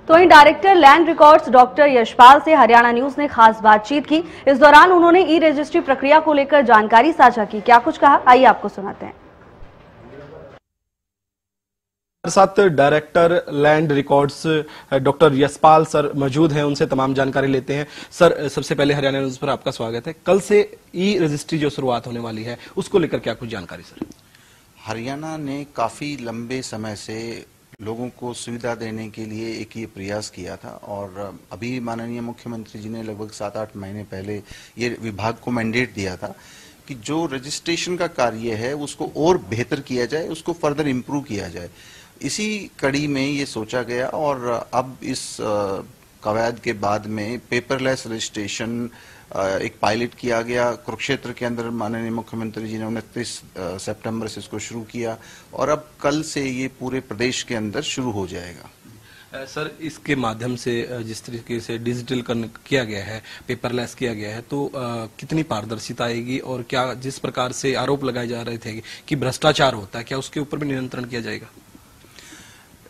तो वहीं director land records doctor Yashpal से हरियाणा न्यूज ने खास बातचीत की। इस दौरान उन्होंने ई रजिस्ट्री प्रक्रिया को लेकर जानकारी साझा की। क्या कुछ कहा, आइए आपको सुनाते हैं। साथ director land records doctor Yashpal sir मौजूद हैं, उनसे तमाम जानकारी लेते हैं। सर, सबसे पहले हरियाणा न्यूज पर आपका स्वागत है। कल से ई रजिस्ट्री जो शुरुआत होने वाली है, उसको लेकर क्या कुछ जानकारी सर? हरियाणा ने काफी लंबे समय से लोगों को सुविधा देने के लिए एक ये प्रयास किया था और अभी माननीय मुख्यमंत्री जी ने लगभग 7-8 महीने पहले ये विभाग को मैंडेट दिया था कि जो रजिस्ट्रेशन का कार्य है उसको और बेहतर किया जाए, उसको फर्दर इम्प्रूव किया जाए। इसी कड़ी में ये सोचा गया और अब इस कवायद के बाद में पेपरलेस रजिस्ट्रेशन एक पायलट किया गया कुरुक्षेत्र के अंदर। माननीय मुख्यमंत्री जी ने 29 सितंबर से इसको शुरू किया और अब कल से ये पूरे प्रदेश के अंदर शुरू हो जाएगा। सर, इसके माध्यम से जिस तरीके से डिजिटल किया गया है, पेपरलेस किया गया है, तो कितनी पारदर्शिता आएगी और क्या जिस प्रकार से आरोप लगाए जा रहे थे कि भ्रष्टाचार होता है, क्या उसके ऊपर भी नियंत्रण किया जाएगा?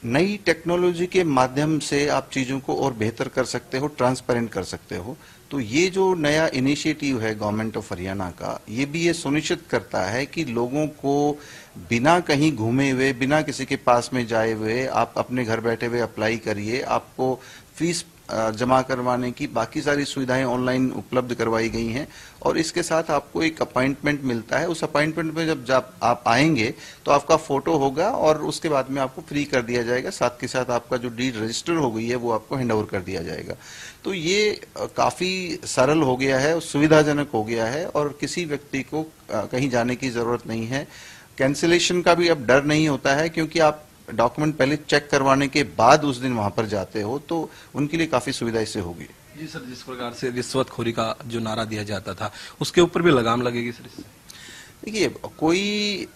नई टेक्नोलॉजी के माध्यम से आप चीजों को और बेहतर कर सकते हो, ट्रांसपेरेंट कर सकते हो। तो ये जो नया इनिशिएटिव है गवर्नमेंट ऑफ हरियाणा का, ये भी ये सुनिश्चित करता है कि लोगों को बिना कहीं घूमे हुए, बिना किसी के पास में जाए हुए आप अपने घर बैठे हुए अप्लाई करिए। आपको फीस जमा करवाने की बाकी सारी सुविधाएं ऑनलाइन उपलब्ध करवाई गई हैं और इसके साथ आपको एक अपॉइंटमेंट मिलता है। उस अपॉइंटमेंट में जब आप आएंगे तो आपका फोटो होगा और उसके बाद में आपको फ्री कर दिया जाएगा। साथ के साथ आपका जो डीड रजिस्टर हो गई है वो आपको हैंड ओवर कर दिया जाएगा। तो ये काफी सरल हो गया है, सुविधाजनक हो गया है और किसी व्यक्ति को कहीं जाने की जरूरत नहीं है। कैंसिलेशन का भी अब डर नहीं होता है क्योंकि आप डॉक्यूमेंट पहले चेक करवाने के बाद उस दिन वहां पर जाते हो, तो उनके लिए काफी सुविधा इससे होगी। जी सर, जिस प्रकार से रिश्वतखोरी का जो नारा दिया जाता था, उसके ऊपर भी लगाम लगेगी सर इससे? देखिए, कोई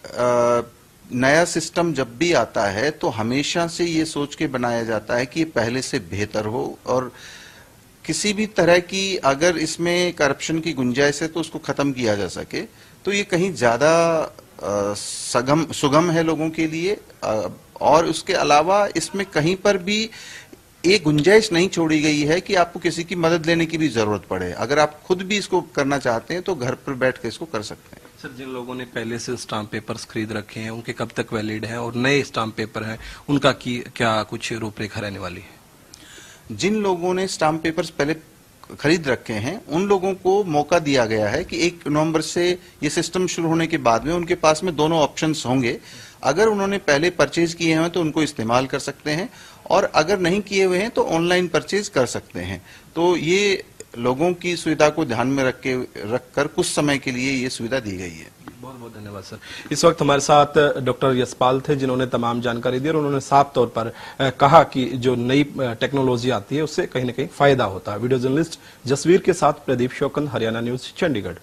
नया सिस्टम जब भी आता है तो हमेशा से ये सोच के बनाया जाता है कि ये पहले से बेहतर हो और किसी भी तरह की अगर इसमें करप्शन की गुंजाइश है तो उसको खत्म किया जा सके। तो ये कहीं ज्यादा सुगम है लोगों के लिए और उसके अलावा इसमें कहीं पर भी एक गुंजाइश नहीं छोड़ी गई है कि आपको किसी की मदद लेने की भी जरूरत पड़े। अगर आप खुद भी इसको करना चाहते हैं तो घर पर बैठ कर इसको कर सकते हैं। सर, जिन लोगों ने पहले से स्टाम्प पेपर्स खरीद रखे हैं, उनके कब तक वैलिड हैं और नए स्टाम्प पेपर हैं, उनका क्या कुछ रूपरेखा रहने वाली है? जिन लोगों ने स्टाम्प पेपर्स पहले खरीद रखे हैं उन लोगों को मौका दिया गया है कि 1 नवंबर से ये सिस्टम शुरू होने के बाद में उनके पास में दोनों ऑप्शंस होंगे। अगर उन्होंने पहले परचेज किए हैं तो उनको इस्तेमाल कर सकते हैं और अगर नहीं किए हुए हैं तो ऑनलाइन परचेज कर सकते हैं। तो ये लोगों की सुविधा को ध्यान में रखकर कुछ समय के लिए ये सुविधा दी गई है। बहुत बहुत धन्यवाद सर। इस वक्त हमारे साथ डॉक्टर यशपाल थे, जिन्होंने तमाम जानकारी दी और उन्होंने साफ तौर पर कहा कि जो नई टेक्नोलॉजी आती है उससे कहीं ना कहीं फायदा होता है। वीडियो जर्नलिस्ट जसवीर के साथ प्रदीप शौकन, हरियाणा न्यूज, चंडीगढ़।